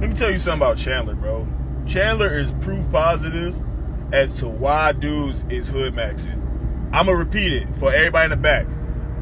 Let me tell you something about Chandler, bro. Chandler is proof positive as to why dudes is hood maxing. I'm gonna repeat it for everybody in the back.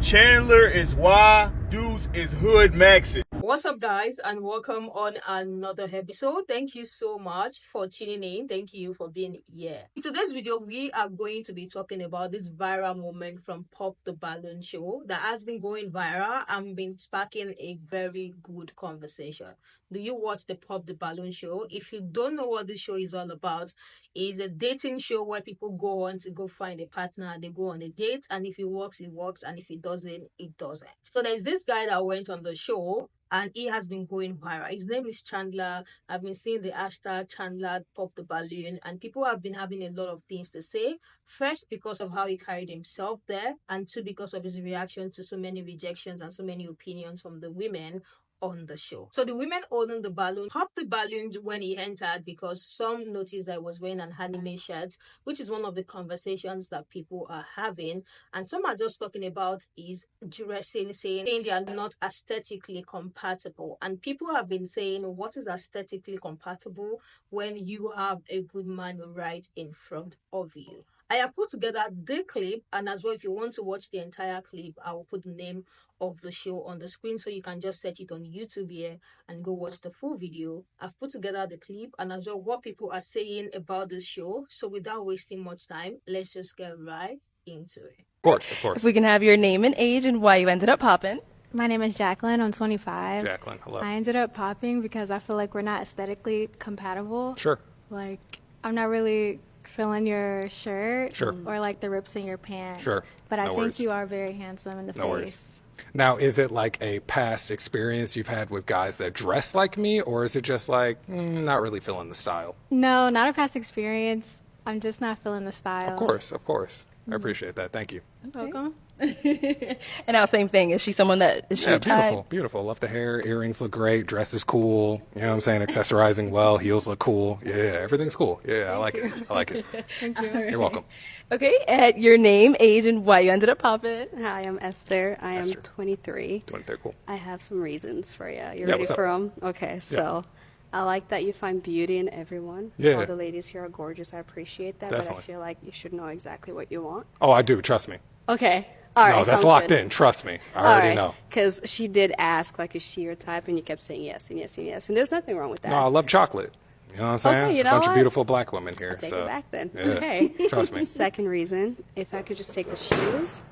Chandler is why dudes is hood maxing. What's up, guys, and welcome on another episode. Thank you so much for tuning in. Thank you for being here. In today's video, we are going to be talking about this viral moment from Pop the Balloon show that has been going viral and been sparking a very good conversation. Do you watch the Pop the Balloon show? If you don't know what this show is all about, it's a dating show where people go on to go find a partner. They go on a date, and if it works, it works, and if it doesn't, it doesn't. So there's this guy that went on the show, and he has been going viral. His name is Chandler. I've been seeing the hashtag Chandler Pop the Balloon, and people have been having a lot of things to say. First, because of how he carried himself there, and two, because of his reaction to so many rejections and so many opinions from the women on the show. So the women holding the balloon popped the balloon when he entered because some noticed that he was wearing an anime shirt, which is one of the conversations that people are having. And some are just talking about his dressing, saying they are not aesthetically compatible. And people have been saying, what is aesthetically compatible when you have a good man right in front of you? I have put together the clip, and as well, if you want to watch the entire clip, I will put the name of the show on the screen so you can just search it on YouTube here and go watch the full video. I've put together the clip and as well what people are saying about this show. So without wasting much time, let's just get right into it. Of course, of course. If we can have your name and age and why you ended up popping. My name is Jacqueline. I'm 25. Jacqueline, hello. I ended up popping because I feel like we're not aesthetically compatible. Sure. Like, I'm not really feeling your shirt Sure. or like the rips in your pants. Sure. But I No think worries. you are very handsome in the No face. worries. Now, is it like a past experience you've had with guys that dress like me, or is it just like, not really feeling the style? No, not a past experience. I'm just not feeling the style. Of course, of course. I appreciate that. Thank you. Welcome. And now, same thing. Is she someone that is your beautiful, type? beautiful. Love the hair. Earrings look great. Dress is cool. You know what I'm saying? Accessorizing well. Heels look cool. Yeah, everything's cool. Yeah, I like it. I like it. Thank you. You're welcome. Okay, at your name, age, and why you ended up popping. Hi, I'm Esther. I am Esther. 23. 23, cool. I have some reasons for you. You Yeah, ready what's up? for them? Okay, so I like that you find beauty in everyone. Yeah. All the ladies here are gorgeous. I appreciate that, but Definitely. I feel like you should know exactly what you want. Oh, I do. Trust me. Okay. All right. No, that's sounds locked good. in. Trust me. I already know. Because she did ask, like, is she your type? And you kept saying yes and yes and yes. And there's nothing wrong with that. No, I love chocolate. You know what I'm saying? Okay, you It's a know bunch of what? beautiful black women here. I'll take so. it back then. Yeah. Okay. Trust me. Second reason, if I could just take the shoes,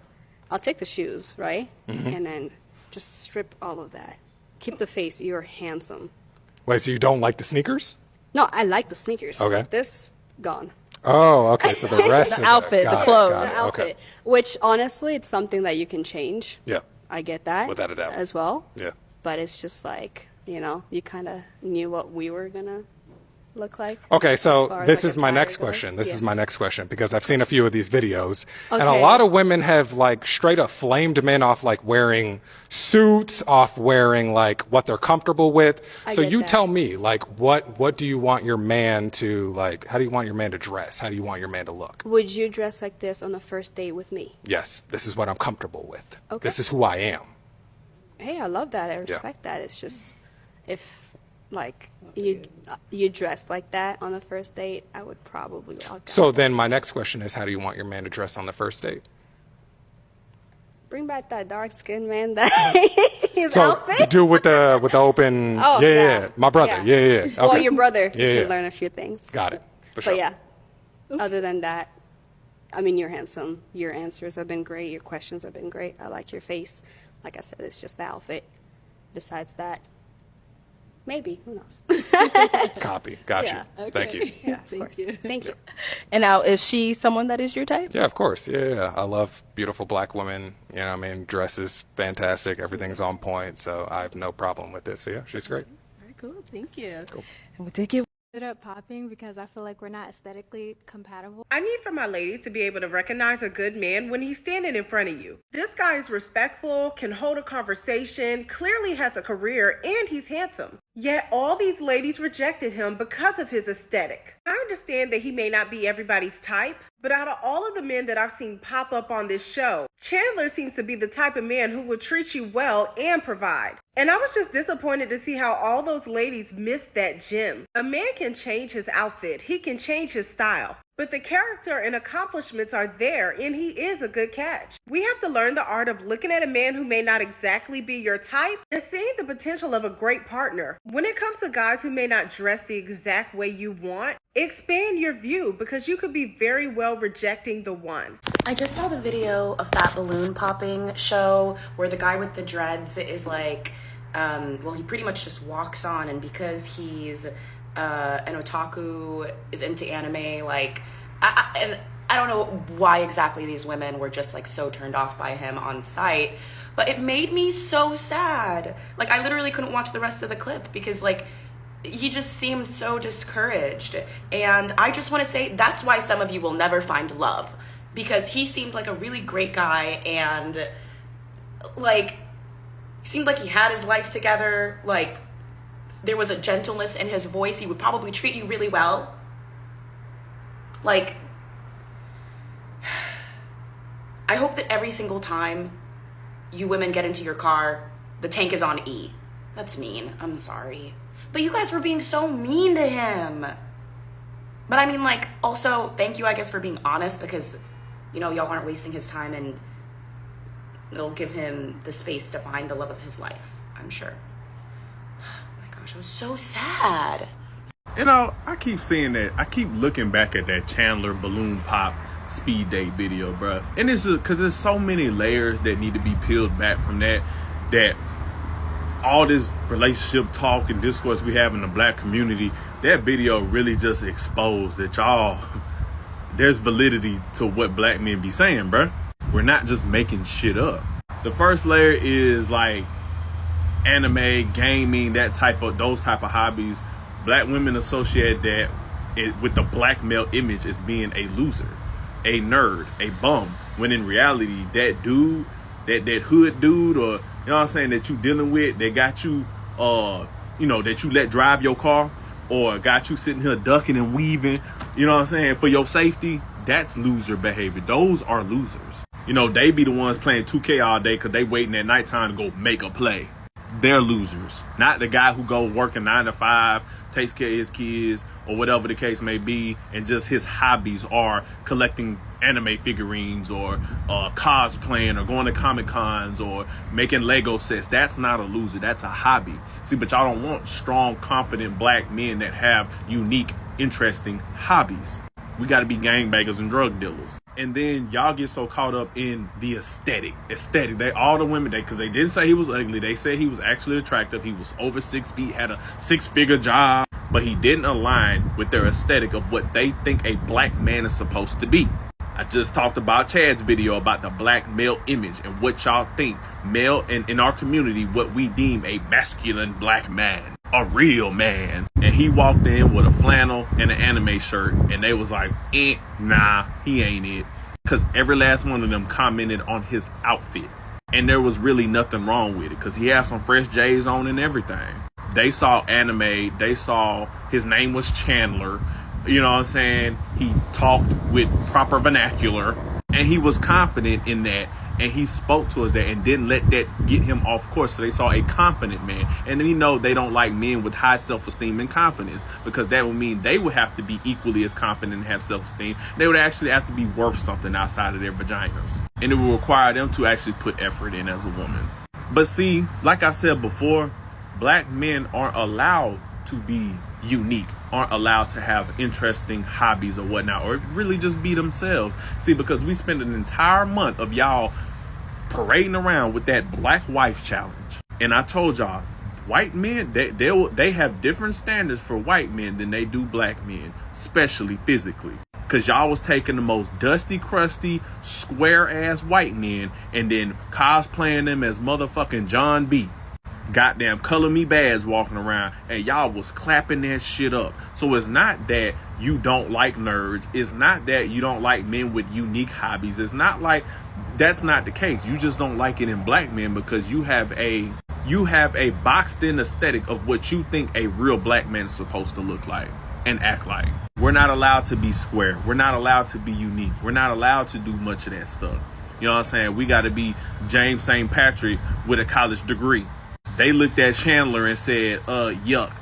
I'll take the shoes, right? Mm-hmm. And then just strip all of that. Keep the face. You're handsome. Wait, so you don't like the sneakers? No, I like the sneakers. Okay. This, gone. Oh, okay. So the rest The of outfit, got the it, clothes. got The it, outfit. Okay. Which, honestly, it's something that you can change. Yeah. I get that. Without a doubt. As well. Yeah. But it's just like, you kind of knew what we were going to look like. Okay, as so far as, this like, is my attire next goes. question. This is Yes. my next question because I've seen a few of these videos, and a Okay. lot of women have like straight up flamed men off like wearing suits, off wearing like what they're comfortable with. I So get you that. tell me, like, what do you want your man to like? How do you want your man to dress? How do you want your man to look? Would you dress like this on the first date with me? Yes, this is what I'm comfortable with. Okay. This is who I am. Hey, I love that. I respect that. It's just, if like you dressed like that on the first date, I would probably walk out. So then my next question is, how do you want your man to dress on the first date? Bring back that dark skin man. That his So outfit. do with the Oh, yeah, yeah, yeah. My brother. Yeah, yeah. Okay. Well, your brother Yeah, can yeah. learn a few things. Got it. For sure. But yeah, other than that, I mean, you're handsome. Your answers have been great. Your questions have been great. I like your face. Like I said, it's just the outfit. Besides that, maybe. Who knows? Copy. Got Yeah. you. Thank you. Yeah, of course. Thank you. And now, is she someone that is your type? Yeah, of course. Yeah, yeah. I love beautiful black women. You know what I mean? Dresses fantastic. Everything's on point. So I have no problem with this. So yeah, she's great. Very cool. Thank you. Cool. And we did get Ended up popping because I feel like we're not aesthetically compatible. I need for my ladies to be able to recognize a good man when he's standing in front of you. This guy is respectful, can hold a conversation, clearly has a career, and he's handsome. Yet all these ladies rejected him because of his aesthetic. I understand that he may not be everybody's type, but out of all of the men that I've seen pop up on this show, Chandler seems to be the type of man who will treat you well and provide. And I was just disappointed to see how all those ladies missed that gem. A man can change his outfit, he can change his style, but the character and accomplishments are there, and he is a good catch. We have to learn the art of looking at a man who may not exactly be your type and seeing the potential of a great partner. When it comes to guys who may not dress the exact way you want, expand your view, because you could be very well rejecting the one. I just saw the video of that balloon popping show where the guy with the dreads is like, well, he pretty much just walks on, and because he's an otaku, is into anime, like, and I don't know why exactly these women were just like so turned off by him on sight, but it made me so sad. Like, I literally couldn't watch the rest of the clip because like he just seemed so discouraged. And I just want to say that's why some of you will never find love, because he seemed like a really great guy, and like seemed like he had his life together. Like, there was a gentleness in his voice. He would probably treat you really well. Like, I hope that every single time you women get into your car, the tank is on E. That's mean. I'm sorry. But you guys were being so mean to him. But I mean, like, also, thank you, I guess, for being honest, because, you know, y'all aren't wasting his time, and it'll give him the space to find the love of his life, I'm sure. Gosh, I was so sad. You know, I keep seeing that. I keep looking back at that Chandler balloon pop speed date video, bro. And it's just because there's so many layers that need to be peeled back from that all this relationship talk and discourse we have in the black community, that video really just exposed that y'all, there's validity to what black men be saying, bro. We're not just making shit up. The first layer is like anime, gaming, those type of hobbies. Black women associate that with the black male image as being a loser, a nerd, a bum, when in reality that dude, that hood dude, or you know what I'm saying, that you dealing with, that got you you know, that you let drive your car, or got you sitting here ducking and weaving, you know what I'm saying, for your safety, that's loser behavior. Those are losers. You know, they be the ones playing 2K all day because they waiting at nighttime to go make a play. They're losers, not the guy who go working 9 to 5, takes care of his kids, or whatever the case may be, and just his hobbies are collecting anime figurines, or cosplaying, or going to Comic Cons, or making Lego sets. That's not a loser. That's a hobby. See, but y'all don't want strong, confident black men that have unique, interesting hobbies. We got to be gangbangers and drug dealers. And then y'all get so caught up in the aesthetic. All the women, because they didn't say he was ugly. They said he was actually attractive. He was over 6 feet, had a 6-figure job, but he didn't align with their aesthetic of what they think a black man is supposed to be. I just talked about Chad's video about the black male image and what y'all think male, and in our community, what we deem a masculine black man, a real man. And he walked in with a flannel and an anime shirt, and they was like, nah, he ain't it. Because every last one of them commented on his outfit, and there was really nothing wrong with it, because he had some fresh J's on and everything. They saw anime, they saw his name was Chandler, you know what I'm saying? He talked with proper vernacular, and he was confident in that, and he spoke to us that and didn't let that get him off course. So they saw a confident man, and then, you know, they don't like men with high self-esteem and confidence, because that would mean they would have to be equally as confident and have self-esteem. They would actually have to be worth something outside of their vaginas, and it would require them to actually put effort in as a woman. But see, like I said before, black men aren't allowed to be unique, aren't allowed to have interesting hobbies or whatnot, or really just be themselves. See, because we spend an entire month of y'all parading around with that black wife challenge, and I told y'all, white men, they have different standards for white men than they do black men, especially physically. Because y'all was taking the most dusty, crusty, square-ass white men and then cosplaying them as motherfucking John B. Goddamn color me bads walking around, and y'all was clapping that shit up. So it's not that you don't like nerds. It's not that you don't like men with unique hobbies. It's not like that's not the case. You just don't like it in black men because you have a You have a boxed in aesthetic of what you think a real black man is supposed to look like and act like. We're not allowed to be square. We're not allowed to be unique. We're not allowed to do much of that stuff. You know what I'm saying? We got to be James St. Patrick with a college degree. They looked at Chandler and said, yuck.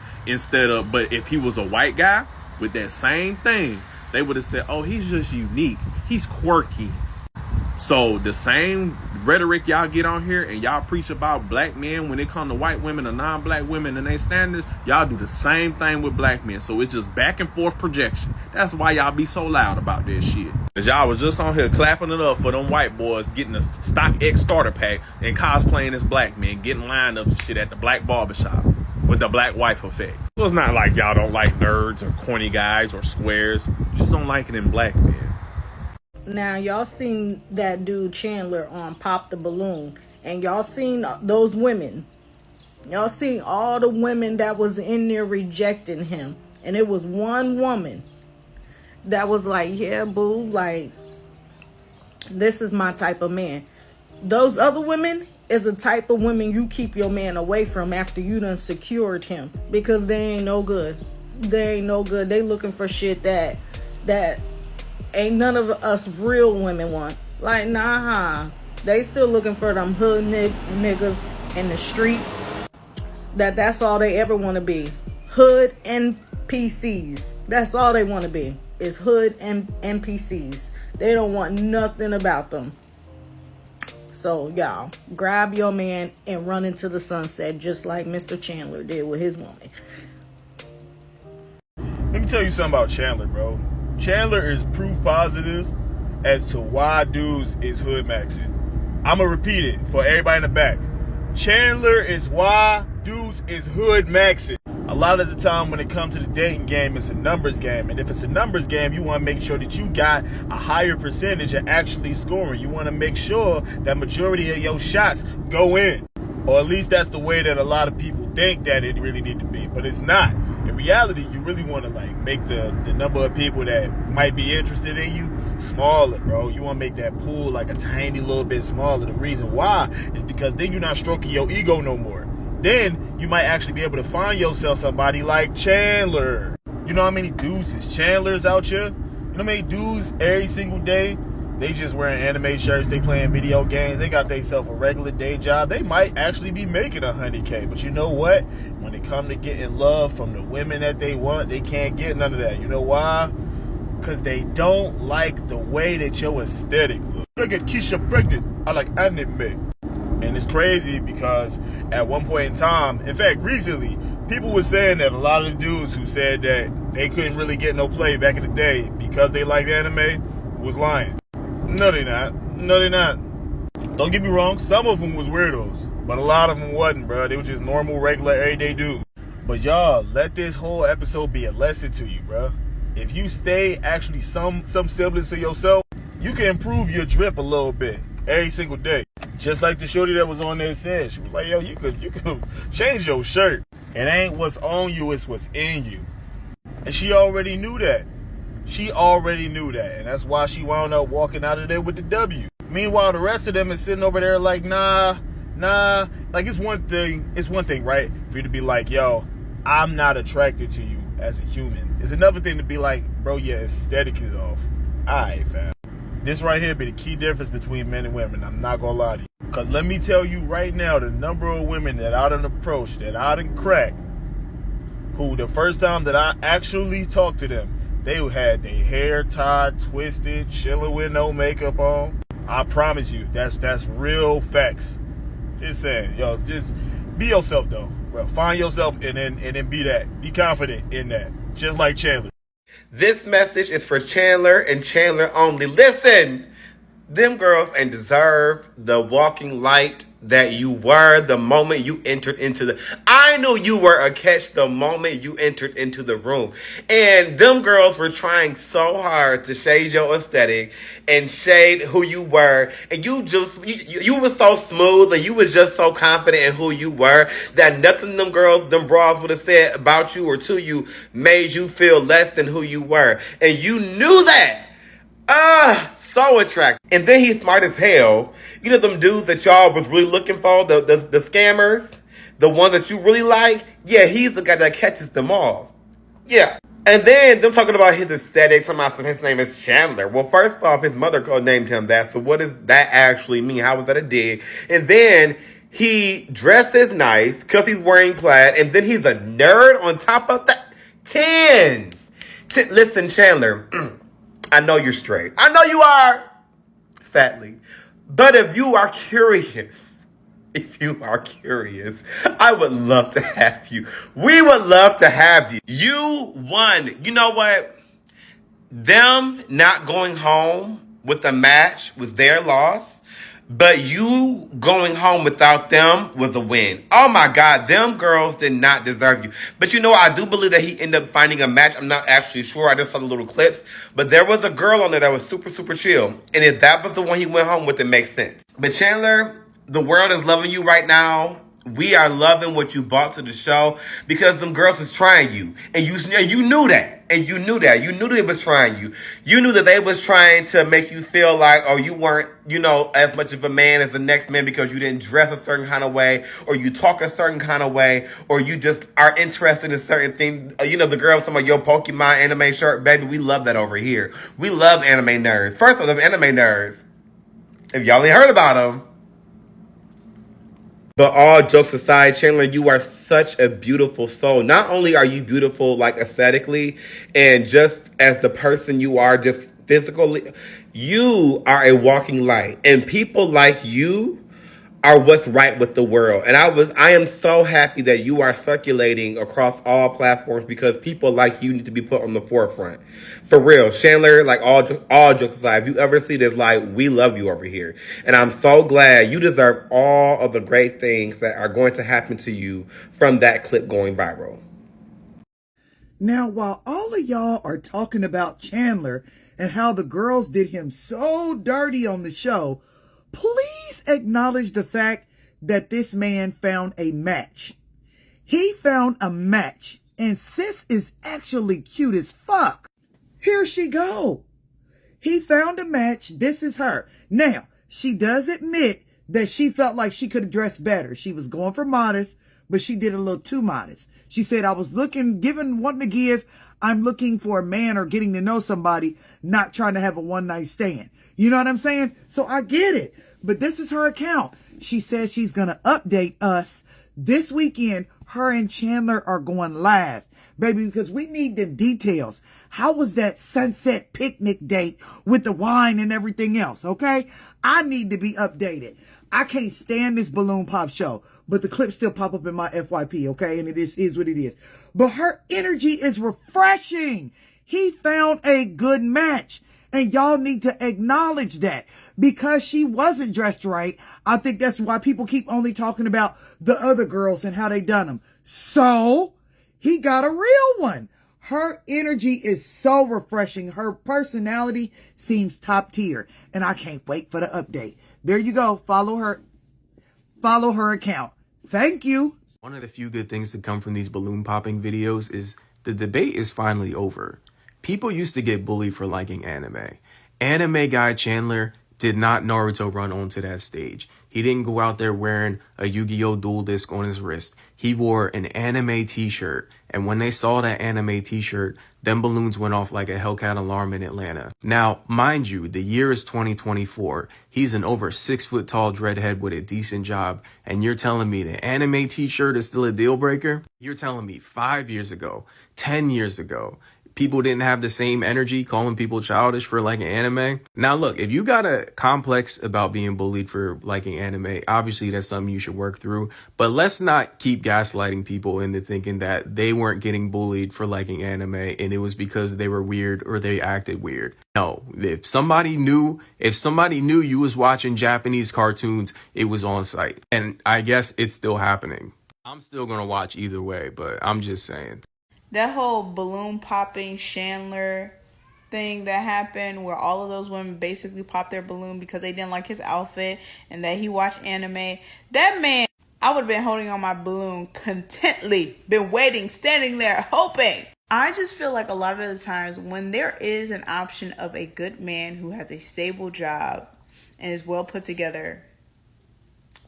But if he was a white guy with that same thing, they would have said, oh, he's just unique. He's quirky. So the same rhetoric y'all get on here and y'all preach about black men when it comes to white women or non-black women and their standards, y'all do the same thing with black men. So it's just back and forth projection. That's why y'all be so loud about this shit. Cause y'all was just on here clapping it up for them white boys getting a stock X starter pack and cosplaying as black men, getting lined up and shit at the black barbershop with the black wife effect. So it's not like y'all don't like nerds or corny guys or squares. You just don't like it in black men. Now, y'all seen that dude Chandler on Pop the Balloon, and y'all seen those women. Y'all seen all the women that was in there rejecting him, and it was one woman that was like, yeah, boo, like, this is my type of man. Those other women is the type of women you keep your man away from after you done secured him, because they ain't no good. They ain't no good. They looking for shit that ain't none of us real women want. Like, nah, they still looking for them hood niggas in the street. That's all they ever want to be. Hood NPCs. That's all they want to be, is hood and NPCs. They don't want nothing about them. So, y'all, grab your man and run into the sunset just like Mr. Chandler did with his woman. Let me tell you something about Chandler, bro. Chandler is proof positive as to why dudes is hood maxing. I'm going to repeat it for everybody in the back. Chandler is why dudes is hood maxing. A lot of the time when it comes to the dating game, it's a numbers game. And if it's a numbers game, you want to make sure that you got a higher percentage of actually scoring. You want to make sure that majority of your shots go in. Or at least that's the way that a lot of people think that it really need to be. But it's not. In reality, you really want to like make the number of people that might be interested in you smaller, bro. You want to make that pool like a tiny little bit smaller. The reason why is because then you're not stroking your ego no more. Then you might actually be able to find yourself somebody like Chandler. You know how many dudes is Chandlers out here? You know how many dudes every single day? They just wearing anime shirts, they playing video games, they got themselves a regular day job. They might actually be making $100K. But you know what? When it comes to getting love from the women that they want, they can't get none of that. You know why? Because they don't like the way that your aesthetic looks. I get Keisha pregnant. I like anime. And it's crazy because at one point in time, in fact, recently, people were saying that a lot of the dudes who said that they couldn't really get no play back in the day because they liked anime was lying. No, they not. No, they not. Don't get me wrong. Some of them was weirdos, but a lot of them wasn't, bro. They were just normal, regular, everyday dudes. But y'all, let this whole episode be a lesson to you, bro. If you stay actually some semblance of yourself, you can improve your drip a little bit every single day. Just like the shorty that was on there said, she was like, yo, you could change your shirt. It ain't what's on you, it's what's in you. And she already knew that. She already knew that, and that's why she wound up walking out of there with the W. Meanwhile, the rest of them is sitting over there like, nah. Like, it's one thing, right, for you to be like, yo, I'm not attracted to you as a human. It's another thing to be like, bro, your aesthetic is off. Alright, fam. This right here be the key difference between men and women. I'm not gonna lie to you. Because let me tell you right now, the number of women that I done approached, that I done cracked, who the first time that I actually talked to them, they had their hair tied, twisted, chilling with no makeup on. I promise you, that's real facts. Just saying, yo, just be yourself though. Well, find yourself and then be that. Be confident in that. Just like Chandler. This message is for Chandler and Chandler only. Listen, them girls ain't deserve the walking light that you were the moment you entered into the... I knew you were a catch the moment you entered into the room. And them girls were trying so hard to shade your aesthetic and shade who you were. And you were so smooth and you was just so confident in who you were that nothing them bras would have said about you or to you made you feel less than who you were. And you knew that. So attractive. And then he's smart as hell. You know them dudes that y'all was really looking for, the scammers? the one that you really like, yeah, he's the guy that catches them all. Yeah. And then them talking about his aesthetics. His name is Chandler. Well, first off, his mother named him that. So what does that actually mean? How was that a dig? And then he dresses nice because he's wearing plaid. And then he's a nerd on top of that. Tens. Listen, Chandler, I know you're straight. I know you are. Sadly. But if you are curious, I would love to have you. We would love to have you. You won. You know what? Them not going home with a match was their loss, but you going home without them was a win. Oh my God, them girls did not deserve you. But you know, I do believe that he ended up finding a match. I'm not actually sure. I just saw the little clips. But there was a girl on there that was super, super chill. And if that was the one he went home with, it makes sense. But Chandler, the world is loving you right now. We are loving what you brought to the show because them girls was trying you. And you knew that. And you knew that. You knew they was trying you. You knew that they was trying to make you feel like, oh, you weren't, as much of a man as the next man because you didn't dress a certain kind of way, or you talk a certain kind of way, or you just are interested in certain things. The girls, some of your Pokemon anime shirt, baby, we love that over here. We love anime nerds. First of all, them anime nerds. If y'all ain't heard about them. But all jokes aside, Chandler, you are such a beautiful soul. Not only are you beautiful, like aesthetically, and just as the person you are, just physically, you are a walking light. And people like you are what's right with the world. And I am so happy that you are circulating across all platforms because people like you need to be put on the forefront. For real, Chandler, like all jokes aside, if you ever see this, like, we love you over here. And I'm so glad you deserve all of the great things that are going to happen to you from that clip going viral. Now, while all of y'all are talking about Chandler and how the girls did him so dirty on the show, please acknowledge the fact that this man found a match. He found a match, and sis is actually cute as fuck. Here she go. He found a match. This is her. Now, she does admit that she felt like she could have dressed better. She was going for modest, but she did a little too modest. She said, I was wanting to give. I'm looking for a man or getting to know somebody, not trying to have a one-night stand. You know what I'm saying? So I get it. But this is her account. She says she's going to update us this weekend. Her and Chandler are going live, baby, because we need the details. How was that sunset picnic date with the wine and everything else? Okay. I need to be updated. I can't stand this balloon pop show, but the clips still pop up in my FYP. Okay. And it is what it is. But her energy is refreshing. He found a good match. And y'all need to acknowledge that because she wasn't dressed right. I think that's why people keep only talking about the other girls and how they done them. So he got a real one. Her energy is so refreshing. Her personality seems top tier. And I can't wait for the update. There you go. Follow her account. Thank you. One of the few good things to come from these balloon popping videos is the debate is finally over. People used to get bullied for liking anime. Anime guy Chandler did not Naruto run onto that stage. He didn't go out there wearing a Yu-Gi-Oh! Dual Disc on his wrist. He wore an anime t-shirt. And when they saw that anime t-shirt, them balloons went off like a Hellcat alarm in Atlanta. Now, mind you, the year is 2024. He's an over 6 foot tall dreadhead with a decent job. And you're telling me the anime t-shirt is still a deal breaker? You're telling me 5 years ago, 10 years ago, people didn't have the same energy calling people childish for liking anime. Now, look, if you got a complex about being bullied for liking anime, obviously that's something you should work through. But let's not keep gaslighting people into thinking that they weren't getting bullied for liking anime and it was because they were weird or they acted weird. No, if somebody knew you was watching Japanese cartoons, it was on site. And I guess it's still happening. I'm still going to watch either way, but I'm just saying. That whole balloon popping Chandler thing that happened where all of those women basically popped their balloon because they didn't like his outfit and that he watched anime. That man, I would have been holding on my balloon contently, been waiting, standing there, hoping. I just feel like a lot of the times when there is an option of a good man who has a stable job and is well put together,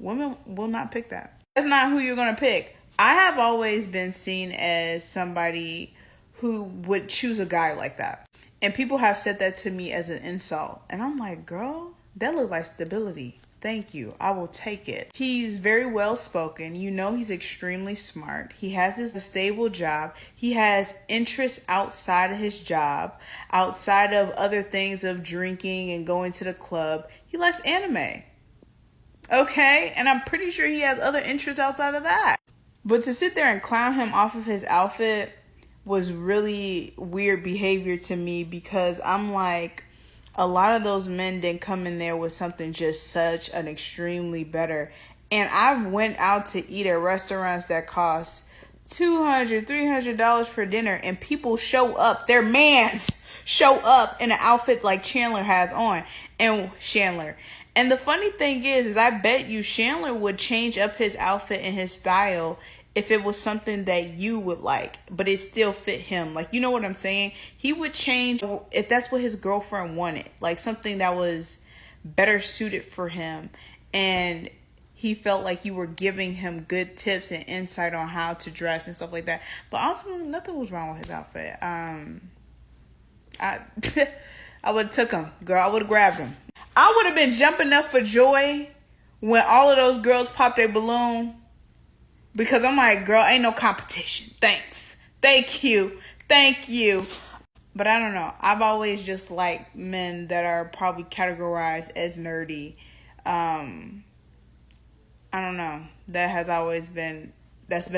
women will not pick that. That's not who you're gonna pick. I have always been seen as somebody who would choose a guy like that. And people have said that to me as an insult. And I'm like, girl, that look like stability. Thank you. I will take it. He's very well spoken. You know, he's extremely smart. He has his stable job. He has interests outside of his job, outside of other things of drinking and going to the club. He likes anime. Okay, and I'm pretty sure he has other interests outside of that. But to sit there and clown him off of his outfit was really weird behavior to me, because I'm like, a lot of those men didn't come in there with something just such an extremely better. And I went out to eat at restaurants that cost $200, $300 for dinner, and people show up, their mans show up in an outfit like Chandler has on. And the funny thing is I bet you Chandler would change up his outfit and his style if it was something that you would like, but it still fit him. Like, you know what I'm saying? He would change if that's what his girlfriend wanted, like something that was better suited for him. And he felt like you were giving him good tips and insight on how to dress and stuff like that. But honestly, nothing was wrong with his outfit. I I would have took him, girl. I would have grabbed him. I would have been jumping up for joy when all of those girls popped their balloon, because I'm like, girl, ain't no competition. Thanks. Thank you. Thank you. But I don't know. I've always just liked men that are probably categorized as nerdy. I don't know. That's been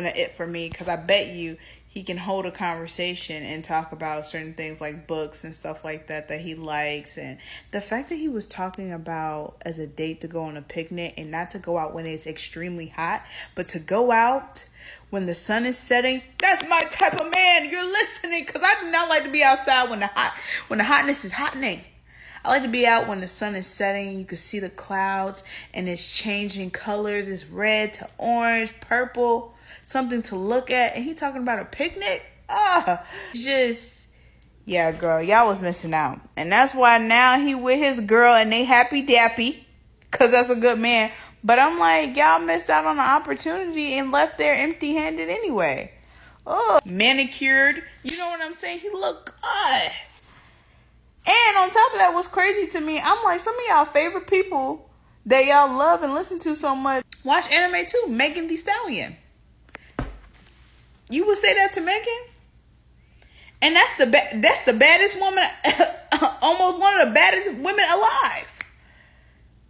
an it for me, because I bet you he can hold a conversation and talk about certain things like books and stuff like that he likes. And the fact that he was talking about as a date to go on a picnic, and not to go out when it's extremely hot, but to go out when the sun is setting. That's my type of man. You're listening, because I do not like to be outside when the hotness is hottening. I like to be out when the sun is setting. You can see the clouds and it's changing colors. It's red to orange, purple, something to look at. And he talking about a picnic? Yeah, girl, y'all was missing out. And that's why now he with his girl and they happy dappy, because that's a good man. But I'm like, y'all missed out on the opportunity and left there empty-handed anyway. Oh, manicured. You know what I'm saying? He looked good. And on top of that, what's crazy to me, I'm like, some of y'all favorite people that y'all love and listen to so much watch anime too. Megan Thee Stallion. You would say that to Megan? And that's the baddest woman, almost one of the baddest women alive.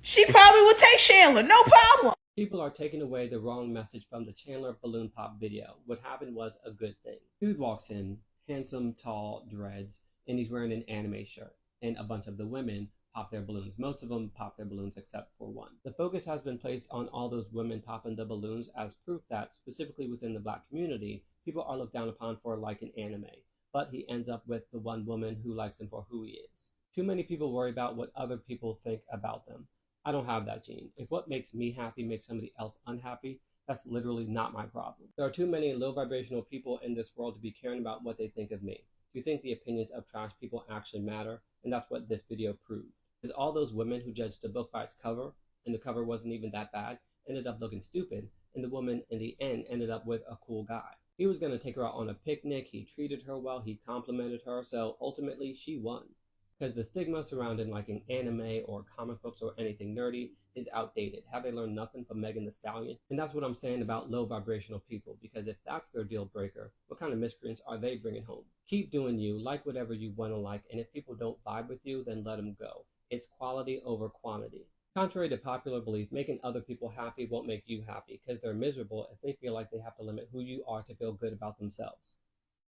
She probably would take Chandler, no problem. People are taking away the wrong message from the Chandler balloon pop video. What happened was a good thing. Dude walks in, handsome, tall, dreads, and he's wearing an anime shirt. And a bunch of the women pop their balloons. Most of them pop their balloons except for one. The focus has been placed on all those women popping the balloons as proof that, specifically within the black community, people are looked down upon for liking anime. But he ends up with the one woman who likes him for who he is. Too many people worry about what other people think about them. I don't have that gene. If what makes me happy makes somebody else unhappy, that's literally not my problem. There are too many low vibrational people in this world to be caring about what they think of me. Do you think the opinions of trash people actually matter? And that's what this video proved. Because all those women who judged the book by its cover, and the cover wasn't even that bad, ended up looking stupid, and the woman in the end ended up with a cool guy. He was going to take her out on a picnic, he treated her well, he complimented her, so ultimately she won. Because the stigma surrounding liking anime or comic books or anything nerdy is outdated. Have they learned nothing from Megan Thee Stallion? And that's what I'm saying about low vibrational people, because if that's their deal breaker, what kind of miscreants are they bringing home? Keep doing you, like whatever you want to like, and if people don't vibe with you, then let them go. It's quality over quantity. Contrary to popular belief, making other people happy won't make you happy, because they're miserable if they feel like they have to limit who you are to feel good about themselves.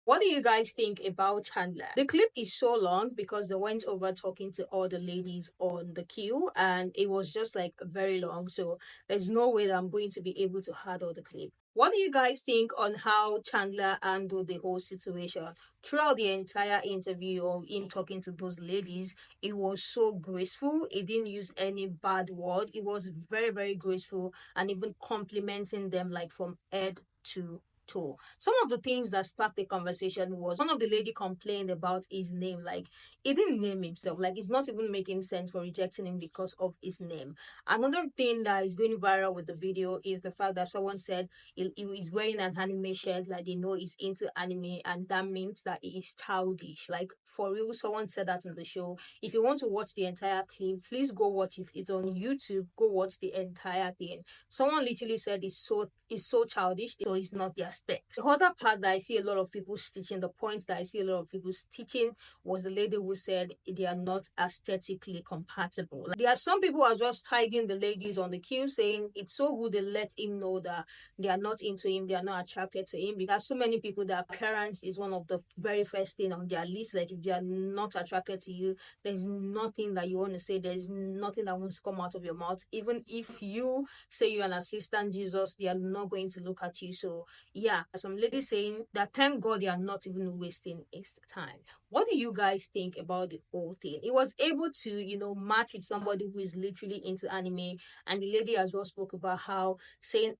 What do you guys think about Chandler? The clip is so long because they went over talking to all the ladies on the queue, and it was just like very long. So there's no way that I'm going to be able to add all the clip. What do you guys think on how Chandler handled the whole situation? Throughout the entire interview of him talking to those ladies, it was so graceful. He didn't use any bad word. It was very, very graceful, and even complimenting them like from head to all. Some of the things that sparked the conversation was one of the lady complained about his name. Like, he didn't name himself. Like, it's not even making sense for rejecting him because of his name. Another thing that is going viral with the video is the fact that someone said he is wearing an anime shirt, like they know he's into anime, and that means that he is childish. Like, for real, someone said that in the show. If you want to watch the entire clip, please go watch it. It's on YouTube. Go watch the entire thing. Someone literally said it's so childish, so it's not their specs. The other part that I see a lot of people stitching, the points that I see a lot of people stitching, was the lady who said they are not aesthetically compatible. Like, there are some who are just tagging the ladies on the queue saying it's so good they let him know that they are not into him, they are not attracted to him. Because so many people that appearance is one of the very first thing on their list. Like, if they are not attracted to you, there's nothing that you want to say, there's nothing that wants to come out of your mouth. Even if you say you're an assistant Jesus, they are not going to look at you. So yeah, some ladies saying that thank God they are not even wasting his time. What do you guys think about the whole thing? It was able to, match with somebody who is literally into anime, and the lady as well spoke about how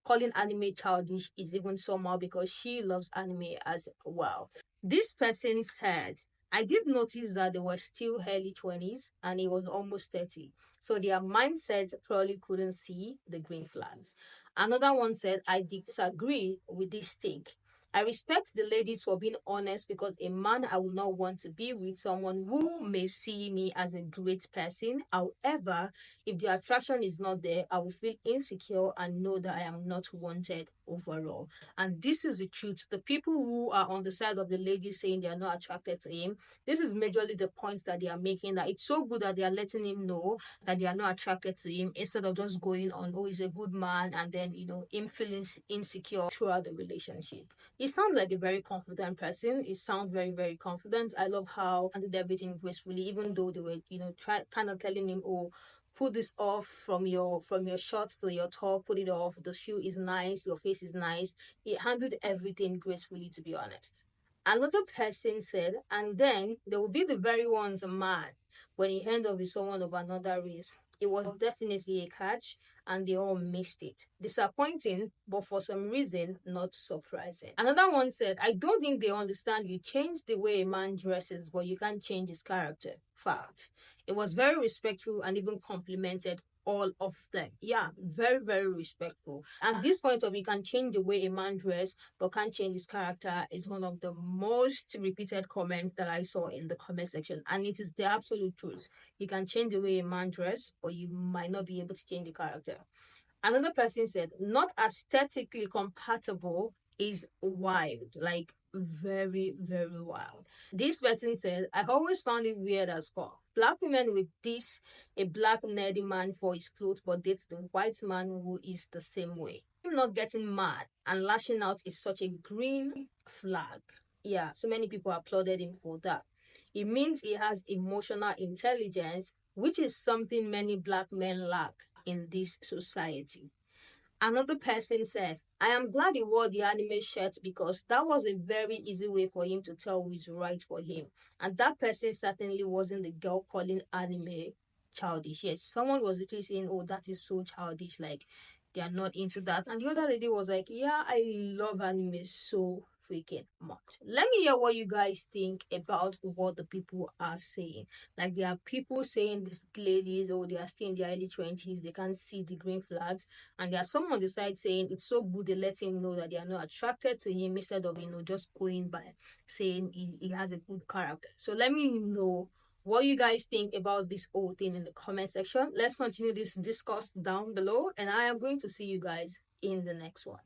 calling anime childish is even somehow because she loves anime as well. This person said, I did notice that they were still early 20s and he was almost 30. So their mindset probably couldn't see the green flags. Another one said, I disagree with this take. I respect the ladies for being honest, because a man I would not want to be with someone who may see me as a great person. However, if the attraction is not there, I will feel insecure and know that I am not wanted overall. And this is the truth. The people who are on the side of the ladies saying they are not attracted to him, this is majorly the points that they are making, that it's so good that they are letting him know that they are not attracted to him, instead of just going on, oh, he's a good man, and then, him feeling insecure throughout the relationship. He sounds like a very confident person. He sounds very, very confident. I love how he did everything gracefully, even though they were, kind of telling him, oh, put this off from your shorts to your top, put it off. The shoe is nice, your face is nice. He handled everything gracefully, to be honest. Another person said, and then there will be the very ones mad when he ended up with someone of another race. It was definitely a catch, and they all missed it. Disappointing, but for some reason, not surprising. Another one said, I don't think they understand you change the way a man dresses, but you can't change his character. Fact. It was very respectful and even complimented all of them. Yeah, very, very respectful. And this point of you can change the way a man dresses but can't change his character is one of the most repeated comments that I saw in the comment section. And it is the absolute truth. You can change the way a man dresses, but you might not be able to change the character. Another person said, not aesthetically compatible is wild. Like, very, very wild. This person said, I always found it weird as fuck. Black women with this, a black nerdy man for his clothes, but dates the white man who is the same way. Him not getting mad and lashing out is such a green flag. Yeah, so many people applauded him for that. It means he has emotional intelligence, which is something many black men lack in this society. Another person said, I am glad he wore the anime shirt because that was a very easy way for him to tell who is right for him. And that person certainly wasn't the girl calling anime childish. Yes, someone was literally saying, oh, that is so childish, like they are not into that. And the other lady was like, yeah, I love anime so freaking much. Let me hear what you guys think about what the people are saying. Like, there are people saying these ladies, oh, they are still in their early 20s, they can't see the green flags. And there are some on the side saying it's so good they let him know that they are not attracted to him, instead of, just going by saying he has a good character. So let me know what you guys think about this whole thing in the comment section. Let's continue this discourse down below, and I am going to see you guys in the next one.